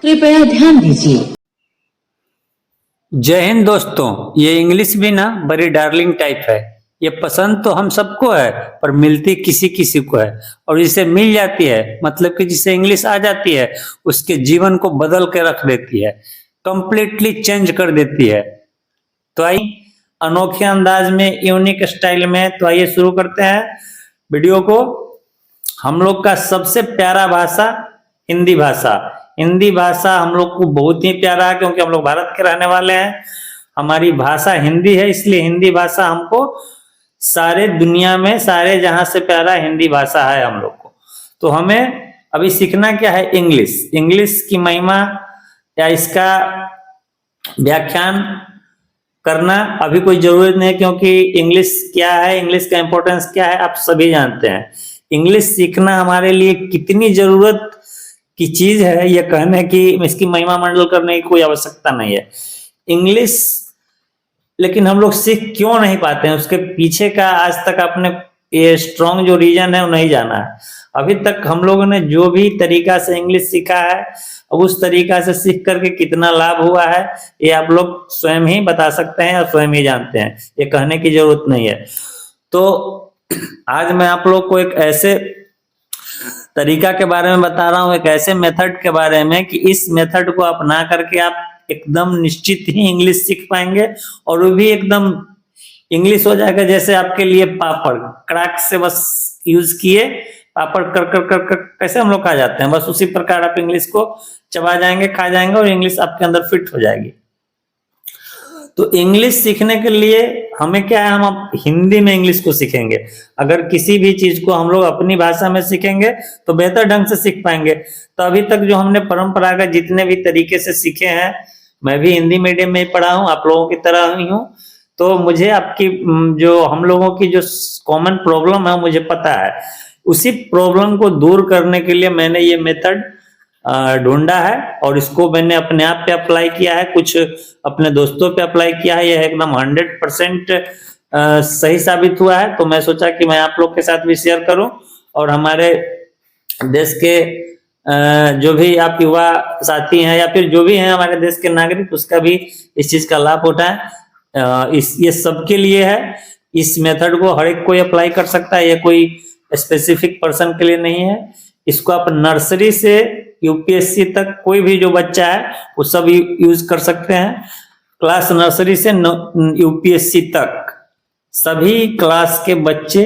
कृपया ध्यान दीजिए। जय हिंद दोस्तों, ये इंग्लिश भी ना बड़ी डार्लिंग टाइप है। ये पसंद तो हम सबको है, पर मिलती किसी किसी को है। और जिसे मिल जाती है, मतलब कि जिसे इंग्लिश आ जाती है, उसके जीवन को बदल के रख देती है, कंप्लीटली चेंज कर देती है। तो आइए अनोखे अंदाज में, यूनिक स्टाइल में, तो आइए शुरू करते हैं वीडियो को। हम लोग का सबसे प्यारा भाषा हिंदी भाषा। हिंदी भाषा हम लोग को बहुत ही प्यारा है, क्योंकि हम लोग भारत के रहने वाले हैं। हमारी भाषा हिंदी है, इसलिए हिंदी भाषा हमको सारे दुनिया में, सारे जहां से प्यारा हिंदी भाषा है हम लोग को। तो हमें अभी सीखना क्या है? इंग्लिश। इंग्लिश की महिमा या इसका व्याख्यान करना अभी कोई जरूरत नहीं है, क्योंकि इंग्लिश क्या है, इंग्लिश का इंपॉर्टेंस क्या है, आप सभी जानते हैं। इंग्लिश सीखना हमारे लिए कितनी जरूरत की चीज है, यह कहने की, इसकी महिमा मंडल करने की कोई आवश्यकता नहीं है। इंग्लिश लेकिन हम लोग सीख क्यों नहीं पाते हैं, उसके पीछे का आज तक आपने ये स्ट्रॉन्ग जो रीजन है वो नहीं जाना है। अभी तक हम लोगों ने जो भी तरीका से इंग्लिश सीखा है, अब उस तरीका से सीख करके कितना लाभ हुआ है, ये आप लोग स्वयं ही बता सकते हैं और स्वयं ही जानते हैं, ये कहने की जरूरत नहीं है। तो आज मैं आप लोग को एक ऐसे तरीका के बारे में बता रहा हूं, एक ऐसे मेथड के बारे में कि इस मेथड को अपना करके आप एकदम निश्चित ही इंग्लिश सीख पाएंगे, और वो भी एकदम इंग्लिश हो जाएगा जैसे आपके लिए पापड़ कड़ाक से बस यूज किए, पापड़ कर कर कर कर कैसे हम लोग खा जाते हैं, बस उसी प्रकार आप इंग्लिश को चबा जाएंगे, खा जाएंगे, और इंग्लिश आपके अंदर फिट हो जाएगी। तो इंग्लिश सीखने के लिए हमें क्या है, हम अब हिंदी में इंग्लिश को सीखेंगे। अगर किसी भी चीज को हम लोग अपनी भाषा में सीखेंगे तो बेहतर ढंग से सीख पाएंगे। तो अभी तक जो हमने परंपरागत जितने भी तरीके से सीखे हैं, मैं भी हिंदी मीडियम में ही पढ़ा हूँ, आप लोगों की तरह ही हूँ, तो मुझे आपकी जो हम लोगों की जो कॉमन प्रॉब्लम है मुझे पता है। उसी प्रॉब्लम को दूर करने के लिए मैंने ये मेथड ढूंढा है, और इसको मैंने अपने आप पे अप्लाई किया है, कुछ अपने दोस्तों पे अप्लाई किया है। यह एकदम 100% सही साबित हुआ है। तो मैं सोचा कि मैं आप लोग के साथ भी शेयर करूं, और हमारे देश के जो भी आप युवा साथी हैं या फिर जो भी हैं हमारे देश के नागरिक, उसका भी इस चीज का लाभ उठाएं। ये सबके लिए है। इस मेथड को हर एक कोई अप्लाई कर सकता है, ये कोई स्पेसिफिक पर्सन के लिए नहीं है। इसको आप नर्सरी से यूपीएससी तक कोई भी जो बच्चा है वो सब यूज कर सकते हैं। क्लास नर्सरी से यूपीएससी तक सभी क्लास के बच्चे,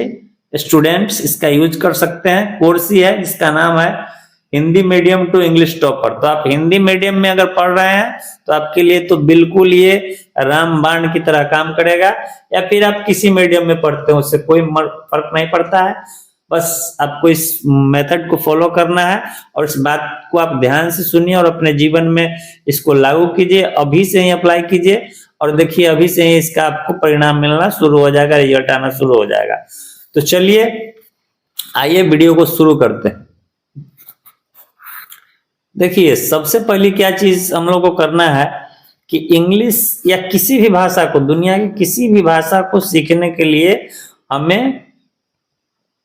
स्टूडेंट्स इसका यूज कर सकते हैं। कोर्स ही है जिसका नाम है Hindi medium to English topper. तो आप हिंदी मीडियम में अगर पढ़ रहे हैं तो आपके लिए तो बिल्कुल ये रामबाण की तरह काम करेगा, या फिर आप किसी मीडियम में पढ़ते हो उससे कोई फर्क नहीं पड़ता है। बस आपको इस मेथड को फॉलो करना है, और इस बात को आप ध्यान से सुनिए और अपने जीवन में इसको लागू कीजिए। अभी से ही अप्लाई कीजिए, और देखिए अभी से ही इसका आपको परिणाम मिलना शुरू हो जाएगा, रिजल्ट आना शुरू हो जाएगा। तो चलिए आइए वीडियो को शुरू करते हैं। देखिए सबसे पहली क्या चीज हम लोग को करना है कि इंग्लिश या किसी भी भाषा को, दुनिया की किसी भी भाषा को सीखने के लिए हमें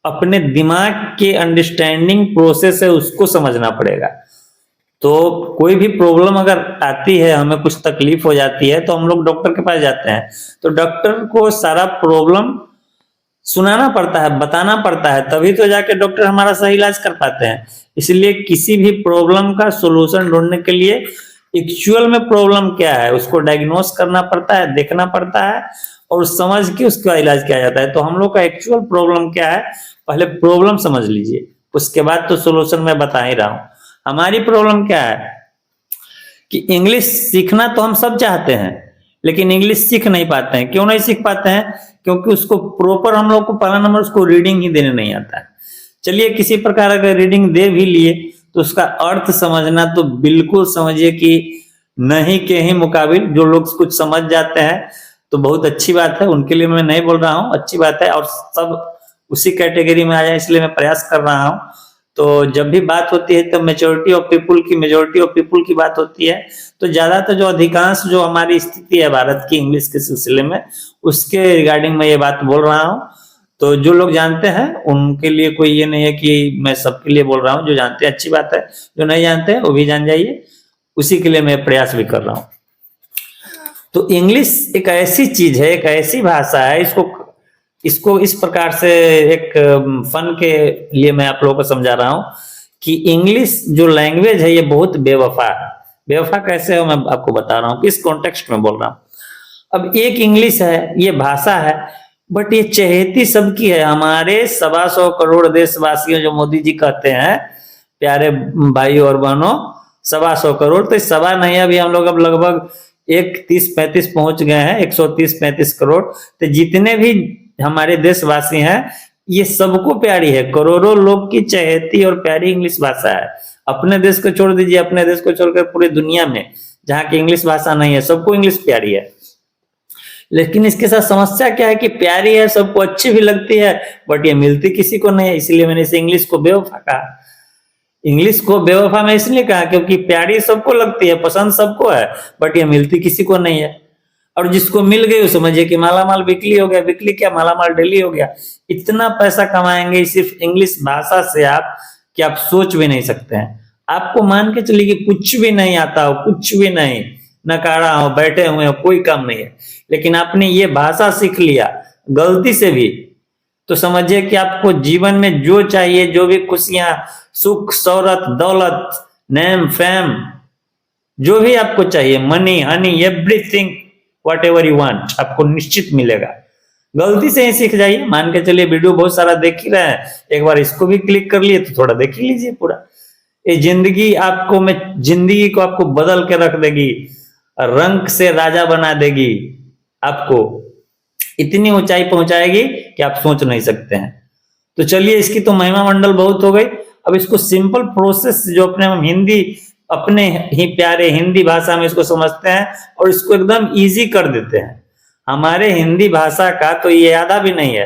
अपने दिमाग के अंडरस्टैंडिंग प्रोसेस है उसको समझना पड़ेगा। तो कोई भी प्रॉब्लम अगर आती है, हमें कुछ तकलीफ हो जाती है, तो हम लोग डॉक्टर के पास जाते हैं। तो डॉक्टर को सारा प्रॉब्लम सुनाना पड़ता है, बताना पड़ता है, तभी तो जाके डॉक्टर हमारा सही इलाज कर पाते हैं। इसलिए किसी भी प्रॉब्लम का सोल्यूशन ढूंढने के लिए एक्चुअल में प्रॉब्लम क्या है उसको डायग्नोस करना पड़ता है, देखना पड़ता है, और समझ के उसका इलाज किया जाता है। तो हम लोग का एक्चुअल प्रॉब्लम क्या है, पहले प्रॉब्लम समझ लीजिए, उसके बाद तो सोल्यूशन मैं बता ही रहा हूं। हमारी प्रॉब्लम क्या है कि इंग्लिश सीखना तो हम सब चाहते हैं, लेकिन इंग्लिश सीख नहीं पाते हैं। क्यों नहीं सीख पाते हैं? क्योंकि उसको प्रॉपर हम लोग को पहला नंबर उसको रीडिंग ही देने नहीं आता है। चलिए किसी प्रकार अगर रीडिंग दे भी लिए तो उसका अर्थ समझना तो बिल्कुल समझिए कि नहीं के ही मुकाबिल। जो लोग कुछ समझ जाते हैं तो बहुत अच्छी बात है, उनके लिए मैं नहीं बोल रहा हूँ, अच्छी बात है, और सब उसी कैटेगरी में आ जाए इसलिए मैं प्रयास कर रहा हूँ। तो जब भी बात होती है तो मेजोरिटी ऑफ पीपुल की बात होती है, तो ज्यादातर जो अधिकांश जो हमारी स्थिति है भारत की इंग्लिश के सिलसिले में, उसके रिगार्डिंग मैं ये बात बोल रहा हूँ। तो जो लोग जानते हैं उनके लिए कोई ये नहीं है कि मैं सबके लिए बोल रहा हूँ, जो जानते हैं अच्छी बात है, जो नहीं जानते हैं वो भी जान जाइए। उसी के लिए मैं प्रयास भी कर रहा हूं। तो इंग्लिश एक ऐसी चीज है, एक ऐसी भाषा है, इसको इस प्रकार से एक फन के लिए मैं आप लोगों को समझा रहा हूं कि इंग्लिश जो लैंग्वेज है ये बहुत बेवफा है। बेवफा कैसे है मैं आपको बता रहा हूं, किस कॉन्टेक्स्ट में बोल रहा हूं। अब एक इंग्लिश है, ये भाषा है, बट ये चहेती सबकी है। हमारे 125 करोड़ देशवासियों, जो मोदी जी कहते हैं, प्यारे भाई और बहनों, 125 करोड़, तो सवा नहीं, अभी हम लोग अब लगभग 130-35 पहुंच गए हैं, 130-35 करोड़। तो जितने भी हमारे देशवासी हैं, ये सबको प्यारी है, करोड़ों लोग की चहेती और प्यारी इंग्लिश भाषा है। अपने देश को छोड़ दीजिए, अपने देश को छोड़कर पूरी दुनिया में जहाँ की इंग्लिश भाषा नहीं है, सबको इंग्लिश प्यारी है। लेकिन इसके साथ समस्या क्या है कि प्यारी है, सबको अच्छी भी लगती है, बट ये मिलती किसी को नहीं है। इसलिए मैंने इसे इंग्लिश को बेवफा कहा। इंग्लिश को बेवफा मैं इसलिए कहा क्योंकि प्यारी सबको लगती है, पसंद सबको है, बट ये मिलती किसी को नहीं है। और जिसको मिल गई वो समझिए कि मालामाल बिकली हो गया। बिकली क्या, मालामाल डेली हो गया। इतना पैसा कमाएंगे सिर्फ इंग्लिश भाषा से आप, कि आप सोच भी नहीं सकते हैं। आपको मान के चलिए कि कुछ भी नहीं आता हो, कुछ भी नहीं, नकारा हो, बैठे हुए हो, कोई काम नहीं है, लेकिन आपने ये भाषा सीख लिया गलती से भी, तो समझिए कि आपको जीवन में जो चाहिए, जो भी खुशियां, सुख, शौहरत, दौलत, नेम, फेम, जो भी आपको चाहिए, money, Honey, everything, what ever you want, आपको निश्चित मिलेगा। गलती से ही सीख जाइए। मान के चलिए वीडियो बहुत सारा देख ही रहे हैं, एक बार इसको भी क्लिक कर लिए तो थोड़ा देख ही लीजिए पूरा। ये जिंदगी को आपको बदल के रख देगी, रंग से राजा बना देगी, आपको इतनी ऊंचाई पहुंचाएगी कि आप सोच नहीं सकते हैं। तो चलिए, इसकी तो महिमा मंडल बहुत हो गई। अब इसको सिंपल प्रोसेस, जो अपने ही प्यारे हिंदी भाषा में इसको समझते हैं और इसको एकदम इजी कर देते हैं। हमारे हिंदी भाषा का तो ये आधा भी नहीं है,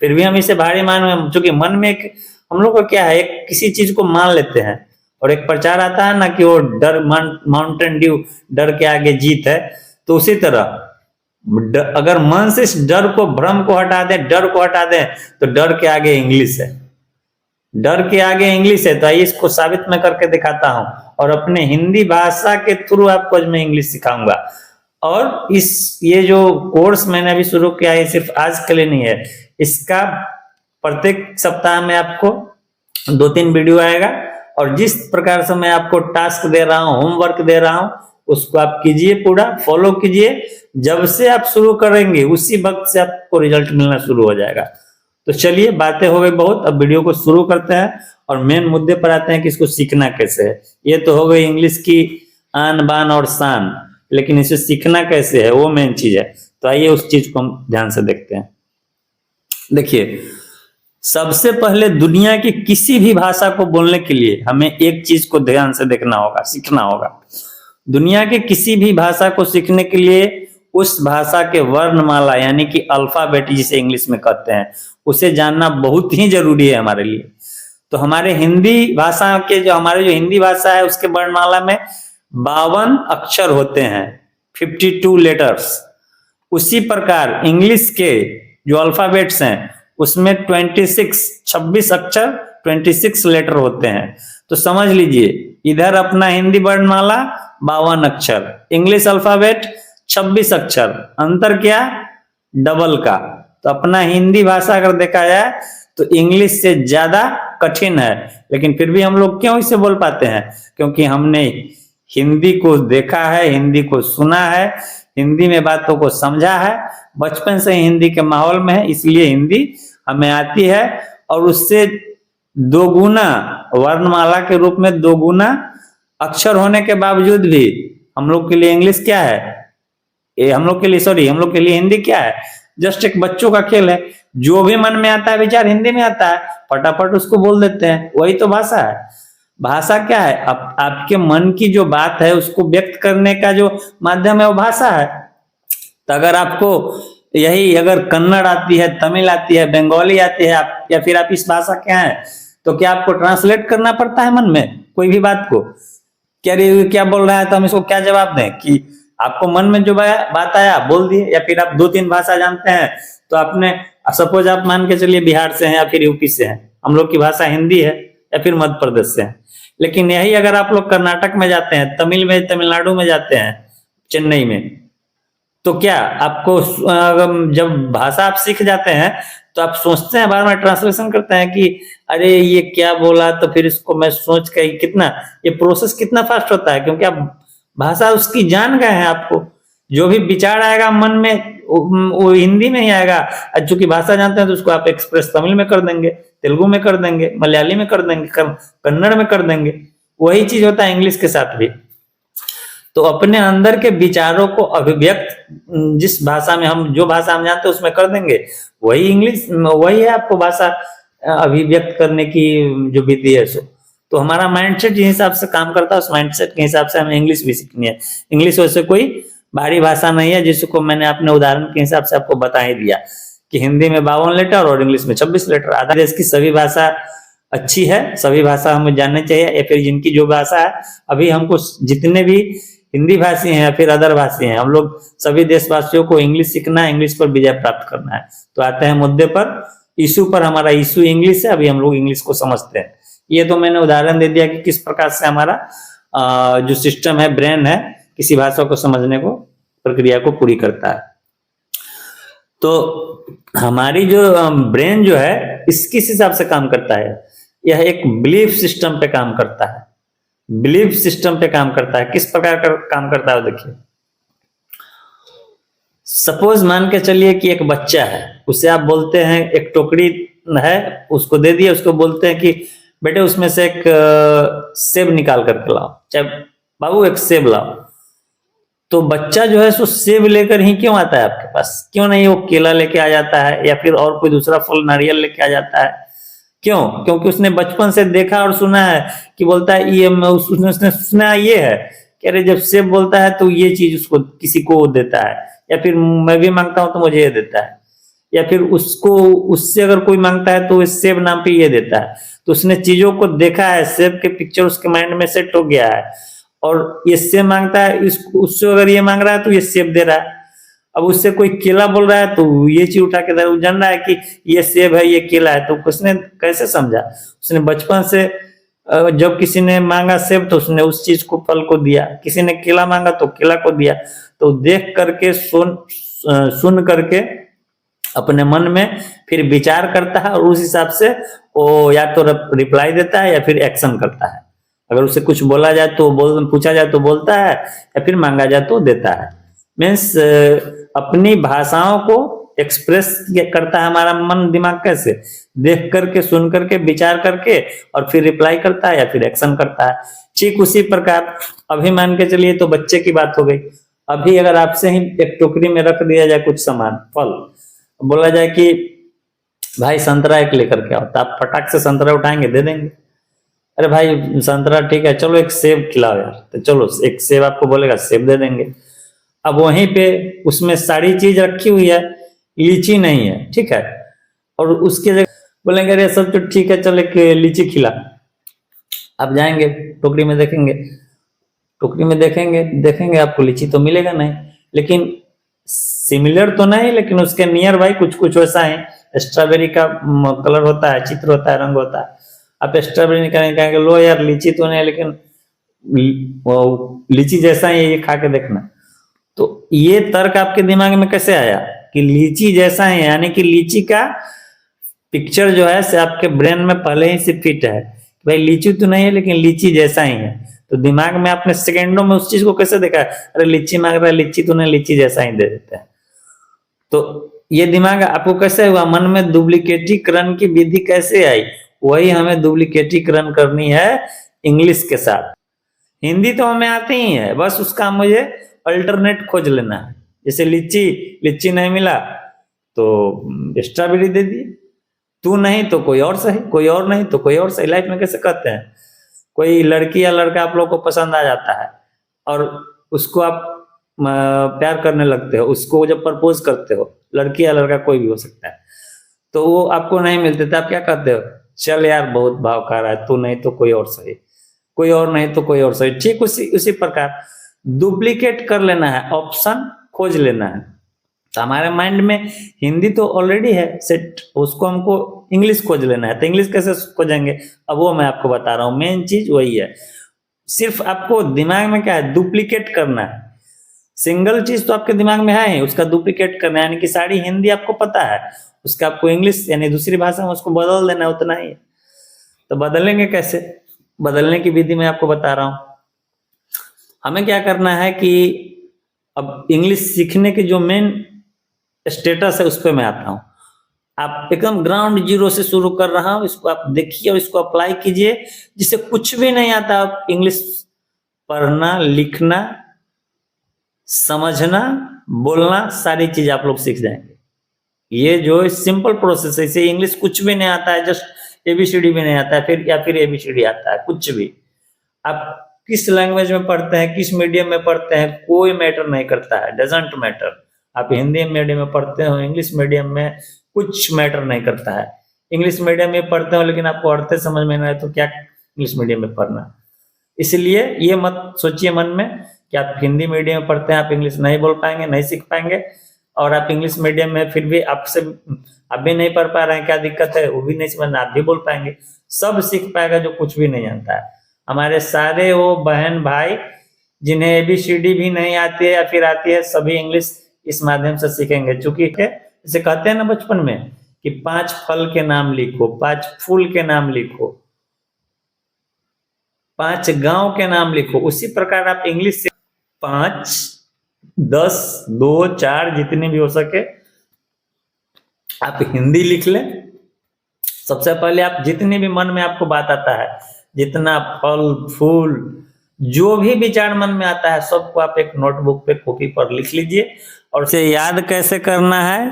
फिर भी हम इसे भारी मान, चूंकि मन में हम लोग को क्या है, किसी चीज को मान लेते हैं। और एक प्रचार आता है ना कि वो डर, माउंटेन ड्यू, डर के आगे जीत है। तो उसी तरह अगर मन से इस डर को, भ्रम को हटा दें, डर को हटा दें, तो डर के आगे इंग्लिश है। डर के आगे इंग्लिश है। तो आइए इसको साबित मैं करके दिखाता हूं, और अपने हिंदी भाषा के थ्रू आपको आज मैं इंग्लिश सिखाऊंगा। और ये जो कोर्स मैंने अभी शुरू किया है, सिर्फ आज के लिए नहीं है, इसका प्रत्येक सप्ताह में आपको 2-3 वीडियो आएगा। और जिस प्रकार से मैं आपको टास्क दे रहा हूं, होमवर्क दे रहा हूं, उसको आप कीजिए, पूरा फॉलो कीजिए। जब से आप शुरू करेंगे उसी वक्त से आपको रिजल्ट मिलना शुरू हो जाएगा। तो चलिए, बातें हो गई बहुत, अब वीडियो को शुरू करते हैं और मेन मुद्दे पर आते हैं कि इसको सीखना कैसे है। ये तो हो गई इंग्लिश की आन बान और शान, लेकिन इसे सीखना कैसे है वो मेन चीज है। तो आइए उस चीज को हम ध्यान से देखते हैं। देखिए, सबसे पहले दुनिया की किसी भी भाषा को बोलने के लिए हमें एक चीज को ध्यान से देखना होगा, सीखना होगा। दुनिया के किसी भी भाषा को सीखने के लिए उस भाषा के वर्णमाला, यानी कि अल्फाबेट जिसे इंग्लिश में कहते हैं, उसे जानना बहुत ही जरूरी है हमारे लिए। तो हमारे हिंदी भाषा के हमारे जो हिंदी भाषा है उसके वर्णमाला में 52 अक्षर होते हैं, 52 लेटर्स। उसी प्रकार इंग्लिश के जो अल्फाबेट्स हैं उसमें 26 अक्षर, 26 लेटर होते हैं। तो समझ लीजिए, इधर अपना हिंदी वर्णमाला 52 अक्षर, इंग्लिश अल्फाबेट 26 अक्षर, अंतर क्या, डबल का। तो अपना हिंदी भाषा अगर देखा जाए तो इंग्लिश से ज्यादा कठिन है, लेकिन फिर भी हम लोग क्यों इसे बोल पाते हैं? क्योंकि हमने हिंदी को देखा है, हिंदी को सुना है, हिंदी में बातों को समझा है, बचपन से हिंदी के माहौल में है, इसलिए हिंदी हमें आती है। और उससे 2 गुना वर्णमाला के रूप में 2 गुना अक्षर होने के बावजूद भी हम लोग के लिए इंग्लिश क्या है, हम लोग के लिए हिंदी क्या है, जस्ट एक बच्चों का खेल है। जो भी मन में आता है विचार हिंदी में आता है, फटाफट उसको बोल देते हैं, वही तो भाषा है। भाषा क्या है? आपके मन की जो बात है उसको व्यक्त करने का जो माध्यम है वो भाषा है। तो अगर आपको अगर कन्नड़ आती है, तमिल आती है, बंगाली आती है, या फिर आप इस भाषा के हैं, तो क्या आपको ट्रांसलेट करना पड़ता है मन में कोई भी बात को? क्या बोल रहा है, तो हम इसको क्या जवाब दें? कि आपको मन में जो बात आया बोल दिए। या फिर आप 2-3 भाषा जानते हैं, तो आपने, सपोज आप मान के चलिए बिहार से हैं या फिर यूपी से हैं, हम लोग की भाषा हिंदी है, या फिर मध्य प्रदेश से है, लेकिन यही अगर आप लोग कर्नाटक में जाते हैं, तमिलनाडु में जाते हैं, चेन्नई में, तो क्या आपको जब भाषा आप सीख जाते हैं तो आप सोचते हैं, बार बार ट्रांसलेशन करते हैं कि अरे ये क्या बोला, तो फिर इसको मैं सोच के कितना, ये प्रोसेस कितना फास्ट होता है, क्योंकि आप भाषा उसकी जान गए हैं। आपको जो भी विचार आएगा मन में वो हिंदी में ही आएगा, चूंकि भाषा जानते हैं तो उसको आप एक्सप्रेस तमिल में कर देंगे, तेलुगु में कर देंगे, मलयाली में कर देंगे, कन्नड़ में कर देंगे। वही चीज होता है इंग्लिश के साथ भी। तो अपने अंदर के विचारों को अभिव्यक्त जिस भाषा में हम, जो भाषा हम जानते हैं उसमें कर देंगे, वही इंग्लिश, वही है आपको भाषा अभिव्यक्त करने की जो विधि है। सो तो हमारा माइंडसेट जिस हिसाब से काम करता है, उस माइंडसेट के हिसाब से हमें इंग्लिश भी सीखनी है। इंग्लिश वैसे कोई भारी भाषा नहीं है, जिसको मैंने अपने उदाहरण के हिसाब से आपको बता ही दिया कि हिंदी में 52 लेटर और इंग्लिश में 26 लेटर। आधा देश की सभी भाषा अच्छी है, सभी भाषा हमें जाननी चाहिए, या फिर जिनकी जो भाषा है, अभी हमको जितने भी हिंदी भाषी हैं या फिर अदर भाषी हैं, हम लोग सभी देशवासियों को इंग्लिश सीखना है, इंग्लिश पर विजय प्राप्त करना है। तो आते हैं मुद्दे पर, इशू पर। हमारा इशू इंग्लिश है, अभी हम लोग इंग्लिश को समझते हैं। ये तो मैंने उदाहरण दे दिया कि किस प्रकार से हमारा जो सिस्टम है, ब्रेन है, किसी भाषा को समझने को, प्रक्रिया को पूरी करता है। तो हमारी जो ब्रेन जो है इस किस हिसाब से काम करता है, यह एक बिलीफ सिस्टम पे काम करता है। बिलीफ सिस्टम पे काम करता है। किस प्रकार का काम करता है देखिए। सपोज मान के चलिए कि एक बच्चा है, उसे आप बोलते हैं, एक टोकरी है, उसको दे दिए, उसको बोलते हैं कि बेटे उसमें से एक सेब निकाल करके लाओ, चाहे बाबू एक सेब लाओ। तो बच्चा जो है सो सेब लेकर ही क्यों आता है आपके पास? क्यों नहीं वो केला लेके आ जाता है या फिर और कोई दूसरा फल, नारियल लेके आ जाता है? क्यों? क्योंकि उसने बचपन से देखा और सुना है कि बोलता है ये, उसने सुना ये है कि अरे जब सेब बोलता है तो ये चीज उसको किसी को देता है, या फिर मैं भी मांगता हूं तो मुझे ये देता है, या फिर उसको, उससे अगर कोई मांगता है तो इस सेब नाम पे ये देता है। तो उसने चीजों को देखा है, सेब के पिक्चर उसके माइंड में सेट हो गया है, और ये सेब मांगता है, उससे अगर ये मांग रहा है तो ये सेब दे रहा है। अब उससे कोई केला बोल रहा है तो ये चीज उठा के दे रहा है, जान रहा है कि ये सेब है, ये केला है। तो उसने कैसे समझा? उसने बचपन से जब किसी ने मांगा सेब तो उसने उस चीज को, फल को दिया, किसी ने केला मांगा तो केला को दिया। तो देख करके, सुन करके अपने मन में फिर विचार करता है, और उस हिसाब से वो या तो रिप्लाई देता है या फिर एक्शन करता है। अगर उसे कुछ बोला जाए तो पूछा जाए तो बोलता है, या फिर मांगा जाए तो देता है। मीन्स अपनी भाषाओं को एक्सप्रेस करता है हमारा मन दिमाग। कैसे? देख करके, सुन करके, विचार करके, और फिर रिप्लाई करता है या फिर एक्शन करता है। ठीक उसी प्रकार अभी मान के चलिए, तो बच्चे की बात हो गई। अभी अगर आपसे ही एक टोकरी में रख दिया जाए कुछ सामान, फल, बोला जाए कि भाई संतरा एक लेकर के आओ, तो आप फटाक से संतरा उठाएंगे, दे देंगे। अरे भाई संतरा ठीक है, चलो एक सेब खिलाओ यार, तो चलो एक सेब आपको बोलेगा, सेब दे देंगे। अब वहीं पे उसमें सारी चीज रखी हुई है, लीची नहीं है, ठीक है, और उसके जगह बोलेंगे अरे सब तो ठीक है, चल एक लीची खिला। आप जाएंगे टोकरी में, देखेंगे, टोकरी में देखेंगे आपको लीची तो मिलेगा नहीं, लेकिन सिमिलर तो नहीं, लेकिन उसके नियर बाई कुछ कुछ वैसा है। स्ट्रॉबेरी का कलर होता है, चित्र होता है, रंग होता है। आप स्ट्रॉबेरी निकालेंगे, कहेंगे लो यार लीची तो नहीं, लेकिन लीची जैसा ही ये खा के देखना। तो ये तर्क आपके दिमाग में कैसे आया कि लीची जैसा है, यानी कि लीची का पिक्चर जो है से आपके ब्रेन में पहले ही से फिट है। भाई लीची तो नहीं है लेकिन लीची जैसा ही है। तो दिमाग में आपने सेकेंडों में उस चीज को कैसे देखा? अरे लीची मांग रहा है, लीची तो नहीं, लीची जैसा ही दे देता है। तो ये दिमाग आपको कैसे हुआ? मन में डुप्लीकेटीकरण की विधि कैसे आई? वही हमें डुप्लीकेटीकरण करनी है इंग्लिश के साथ। हिंदी तो हमें आती ही है, बस उसका मुझे अल्टरनेट खोज लेना है। जैसे लीची नहीं मिला तो स्ट्रॉबेरी दे दी, तू नहीं तो कोई और सही, कोई और नहीं तो कोई और सही। लाइफ में कैसे कहते हैं, कोई लड़की या लड़का आप लोग को पसंद आ जाता है और उसको आप प्यार करने लगते हो, उसको जब प्रपोज करते हो, लड़की या लड़का कोई भी हो सकता है, तो वो आपको नहीं मिलते तो आप क्या कहते हो? चल यार बहुत भाव खा रहा है, तू नहीं तो कोई और सही, कोई और नहीं तो कोई और सही। ठीक उसी प्रकार डुप्लीकेट कर लेना है, ऑप्शन खोज लेना है। तो हमारे माइंड में हिंदी तो ऑलरेडी है सेट, उसको हमको इंग्लिश खोज लेना है, तो इंग्लिश कैसे खोजेंगे, अब वो मैं आपको बता रहा हूँ। मेन चीज वही है, सिर्फ आपको दिमाग में क्या है, डुप्लीकेट करना है। सिंगल चीज तो आपके दिमाग में है ही, उसका डुप्लीकेट करना है, यानी कि सारी हिंदी आपको पता है, उसका आपको इंग्लिश यानी दूसरी भाषा में उसको बदल देना है, उतना ही। तो बदलेंगे कैसे, बदलने की विधि मैं आपको बता रहा हूं। हमें क्या करना है कि अब इंग्लिश सीखने की जो मेन स्टेटस है उस पर मैं आता हूँ। आप एकदम ग्राउंड जीरो से शुरू कर रहा हूं, इसको आप देखिए और इसको अप्लाई कीजिए। जिसे कुछ भी नहीं आता, आप इंग्लिश पढ़ना, लिखना, समझना, बोलना, सारी चीज आप लोग सीख जाएंगे। ये जो सिंपल प्रोसेस है, इसे इंग्लिश कुछ भी नहीं आता है, जस्ट एबीसीडी भी नहीं आता है, फिर या फिर एबीसीडी आता है, कुछ भी। आप किस लैंग्वेज में पढ़ते हैं, किस मीडियम में पढ़ते हैं, कोई मैटर नहीं करता है, डजंट मैटर। आप हिंदी मीडियम में पढ़ते हो, इंग्लिश मीडियम में, कुछ मैटर नहीं करता है। इंग्लिश मीडियम में पढ़ते हो लेकिन आपको अर्थ समझ में नहीं आए तो क्या इंग्लिश मीडियम में पढ़ना। इसलिए ये मत सोचिए मन में कि आप हिंदी मीडियम में पढ़ते हैं, आप इंग्लिश नहीं बोल पाएंगे, नहीं सीख पाएंगे। और आप इंग्लिश मीडियम में फिर भी आपसे आप भी नहीं पढ़ पा रहे हैं, क्या दिक्कत है, वो भी नहीं समझना, आप भी बोल पाएंगे। सब सीख पाएगा जो कुछ भी नहीं आता है। हमारे सारे वो बहन भाई जिन्हें एबीसीडी भी नहीं आती है या फिर आती है, सभी इंग्लिश इस माध्यम से सीखेंगे। चूंकि जैसे कहते हैं ना बचपन में कि 5 फल के नाम लिखो, 5 फूल के नाम लिखो, 5 गांव के नाम लिखो, उसी प्रकार आप इंग्लिश से 5, 10, 2, 4 जितने भी हो सके आप हिंदी लिख लें। सबसे पहले आप जितने भी मन में आपको बात आता है, जितना फल फूल जो भी विचार मन में आता है, सबको आप एक नोटबुक पे कॉपी पर लिख लीजिए। और उसे याद कैसे करना है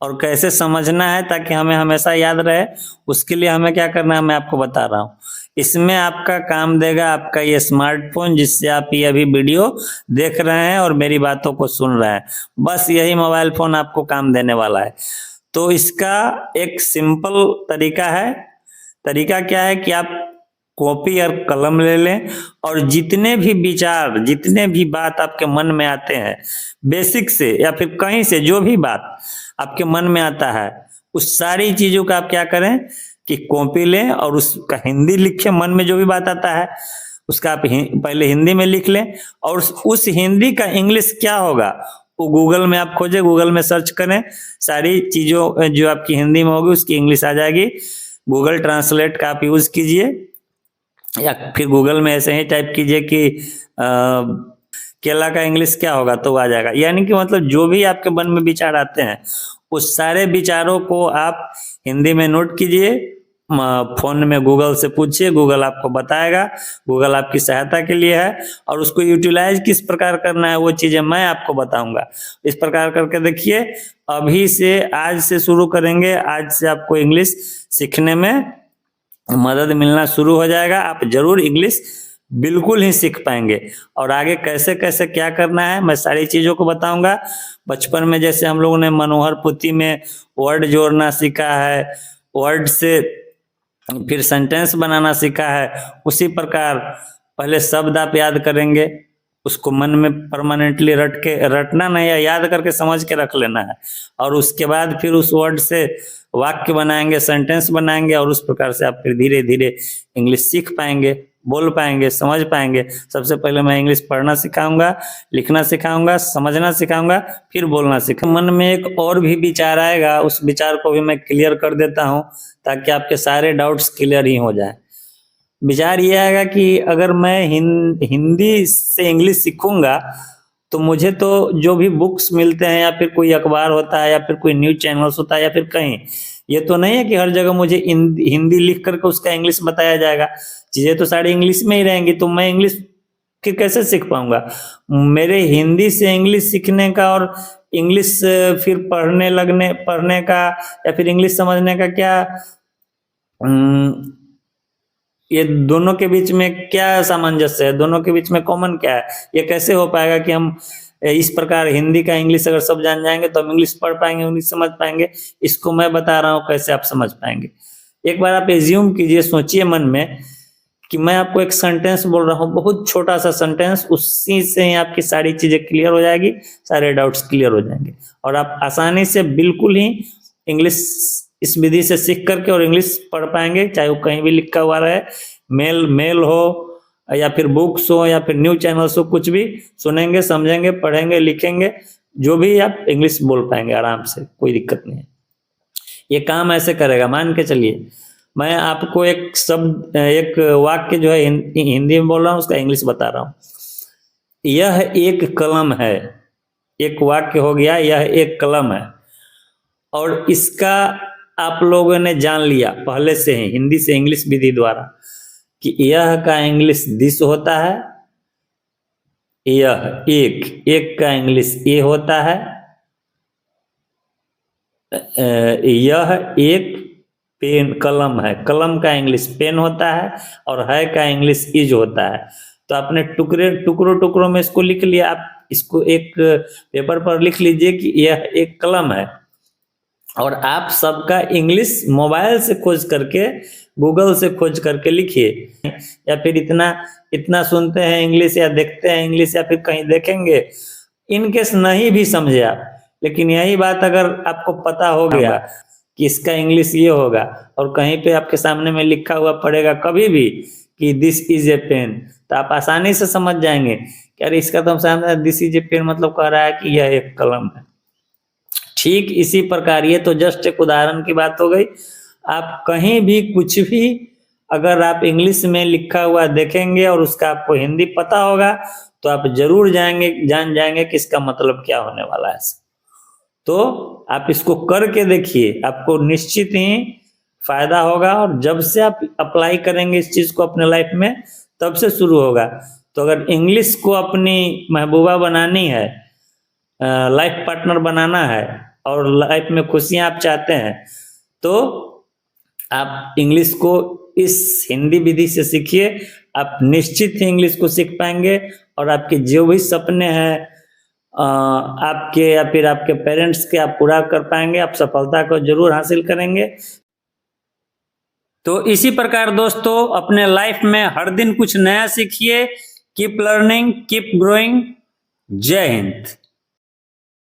और कैसे समझना है ताकि हमें हमेशा याद रहे, उसके लिए हमें क्या करना है मैं आपको बता रहा हूँ। इसमें आपका काम देगा आपका ये स्मार्टफोन, जिससे आप ये अभी वीडियो देख रहे हैं और मेरी बातों को सुन रहे हैं। बस यही मोबाइल फोन आपको काम देने वाला है। तो इसका एक सिंपल तरीका है। तरीका क्या है कि आप कॉपी और कलम ले लें और जितने भी विचार, जितने भी बात आपके मन में आते हैं, बेसिक से या फिर कहीं से जो भी बात आपके मन में आता है, उस सारी चीजों का आप क्या करें कि कॉपी लें और उसका हिंदी लिखें। मन में जो भी बात आता है उसका आप पहले हिंदी में लिख लें और उस हिंदी का इंग्लिश क्या होगा वो गूगल में आप खोजें, गूगल में सर्च करें, सारी चीजों जो आपकी हिंदी में होगी उसकी इंग्लिश आ जाएगी। गूगल ट्रांसलेट का आप यूज कीजिए या फिर गूगल में ऐसे ही टाइप कीजिए कि केला का इंग्लिश क्या होगा तो आ जाएगा। यानी कि मतलब जो भी आपके मन में विचार आते हैं उस सारे विचारों को आप हिंदी में नोट कीजिए, फोन में गूगल से पूछिए, गूगल आपको बताएगा। गूगल आपकी सहायता के लिए है और उसको यूटिलाइज किस प्रकार करना है वो चीजें मैं आपको बताऊंगा। इस प्रकार करके देखिए, अभी से आज से शुरू करेंगे, आज से आपको इंग्लिश सीखने में मदद मिलना शुरू हो जाएगा। आप जरूर इंग्लिश बिल्कुल ही सीख पाएंगे। और आगे कैसे कैसे क्या करना है मैं सारी चीजों को बताऊंगा। बचपन में जैसे हम लोगों ने मनोहर पोथी में वर्ड जोड़ना सीखा है, वर्ड से फिर सेंटेंस बनाना सीखा है, उसी प्रकार पहले शब्द आप याद करेंगे, उसको मन में परमानेंटली रटना नहीं है, याद करके समझ के रख लेना है। और उसके बाद फिर उस वर्ड से वाक्य बनाएंगे, सेंटेंस बनाएंगे और उस प्रकार से आप फिर धीरे धीरे इंग्लिश सीख पाएंगे, बोल पाएंगे, समझ पाएंगे। सबसे पहले मैं इंग्लिश पढ़ना सिखाऊंगा, लिखना सिखाऊंगा, समझना सिखाऊंगा, फिर बोलना सिखाऊंगा। मन में एक और भी विचार आएगा, उस विचार को भी मैं क्लियर कर देता हूं ताकि आपके सारे डाउट्स क्लियर ही हो जाए। विचार ये आएगा कि अगर मैं हिंदी से इंग्लिश सीखूंगा तो मुझे तो जो भी बुक्स मिलते हैं या फिर कोई अखबार होता है या फिर कोई न्यूज चैनल्स होता है या फिर कहीं, ये तो नहीं है कि हर जगह मुझे हिंदी लिख करके उसका इंग्लिश बताया जाएगा। चीजें तो सारी इंग्लिश में ही रहेंगी, तो मैं इंग्लिश फिर कैसे सीख पाऊंगा। मेरे हिंदी से इंग्लिश सीखने का और इंग्लिश फिर पढ़ने का या फिर इंग्लिश समझने का क्या, ये दोनों के बीच में क्या सामंजस्य है, दोनों के बीच में कॉमन क्या है। ये कैसे हो पाएगा कि हम इस प्रकार हिंदी का इंग्लिश अगर सब जान जाएंगे तो हम इंग्लिश पढ़ पाएंगे, इंग्लिश समझ पाएंगे। इसको मैं बता रहा हूँ कैसे आप समझ पाएंगे। एक बार आप एज्यूम कीजिए, सोचिए मन में कि मैं आपको एक सेंटेंस बोल रहा हूँ, बहुत छोटा सा सेंटेंस, उसी से ही आपकी सारी चीजें क्लियर हो जाएगी, सारे डाउट्स क्लियर हो जाएंगे और आप आसानी से बिल्कुल ही इंग्लिश इस विधि से सीख करके और इंग्लिश पढ़ पाएंगे, चाहे वो कहीं भी लिखा हुआ रहे, मेल हो या फिर बुक्स हो या फिर न्यूज चैनल्स हो, कुछ भी सुनेंगे, समझेंगे, पढ़ेंगे, लिखेंगे, जो भी आप इंग्लिश बोल पाएंगे आराम से, कोई दिक्कत नहीं है। ये काम ऐसे करेगा, मान के चलिए मैं आपको एक शब्द, एक वाक्य जो है हिंदी में बोल रहा हूँ, उसका इंग्लिश बता रहा हूँ। यह एक कलम है, एक वाक्य हो गया, यह एक कलम है, और इसका आप लोगों ने जान लिया पहले से ही हिंदी से इंग्लिश विधि द्वारा कि यह का इंग्लिश दिस होता है, यह एक का इंग्लिश ये होता है, यह एक पेन कलम है, कलम का इंग्लिश पेन होता है, और है का इंग्लिश इज होता है। तो आपने टुकड़ों में इसको लिख लिया। आप इसको एक पेपर पर लिख लीजिए कि यह एक कलम है, और आप सबका इंग्लिश मोबाइल से खोज करके, गूगल से खोज करके लिखिए, या फिर इतना सुनते हैं इंग्लिश या देखते हैं इंग्लिश या फिर कहीं देखेंगे, इनकेस नहीं भी समझे आप, लेकिन यही बात अगर आपको पता हो गया कि इसका इंग्लिश ये होगा, और कहीं पे आपके सामने में लिखा हुआ पड़ेगा कभी भी कि दिस इज ए पेन, तो आप आसानी से समझ जाएंगे कि अरे इसका तो सामने दिस इज ए पेन मतलब कह रहा है कि यह एक कलम है। ठीक इसी प्रकार, ये तो जस्ट एक उदाहरण की बात हो गई। आप कहीं भी कुछ भी अगर आप इंग्लिश में लिखा हुआ देखेंगे और उसका आपको हिंदी पता होगा, तो आप जरूर जान जाएंगे कि इसका मतलब क्या होने वाला है। तो आप इसको करके देखिए, आपको निश्चित ही फायदा होगा, और जब से आप अप्लाई करेंगे इस चीज को अपने लाइफ में, तब से शुरू होगा। तो अगर इंग्लिश को अपनी महबूबा बनानी है, लाइफ पार्टनर बनाना है, और लाइफ में खुशियां आप चाहते हैं, तो आप इंग्लिश को इस हिंदी विधि से सीखिए। आप निश्चित ही इंग्लिश को सीख पाएंगे, और आपके जो भी सपने हैं आपके या फिर आपके पेरेंट्स के, आप पूरा कर पाएंगे, आप सफलता को जरूर हासिल करेंगे। तो इसी प्रकार दोस्तों, अपने लाइफ में हर दिन कुछ नया सीखिए। Keep learning, keep growing. जय हिंद।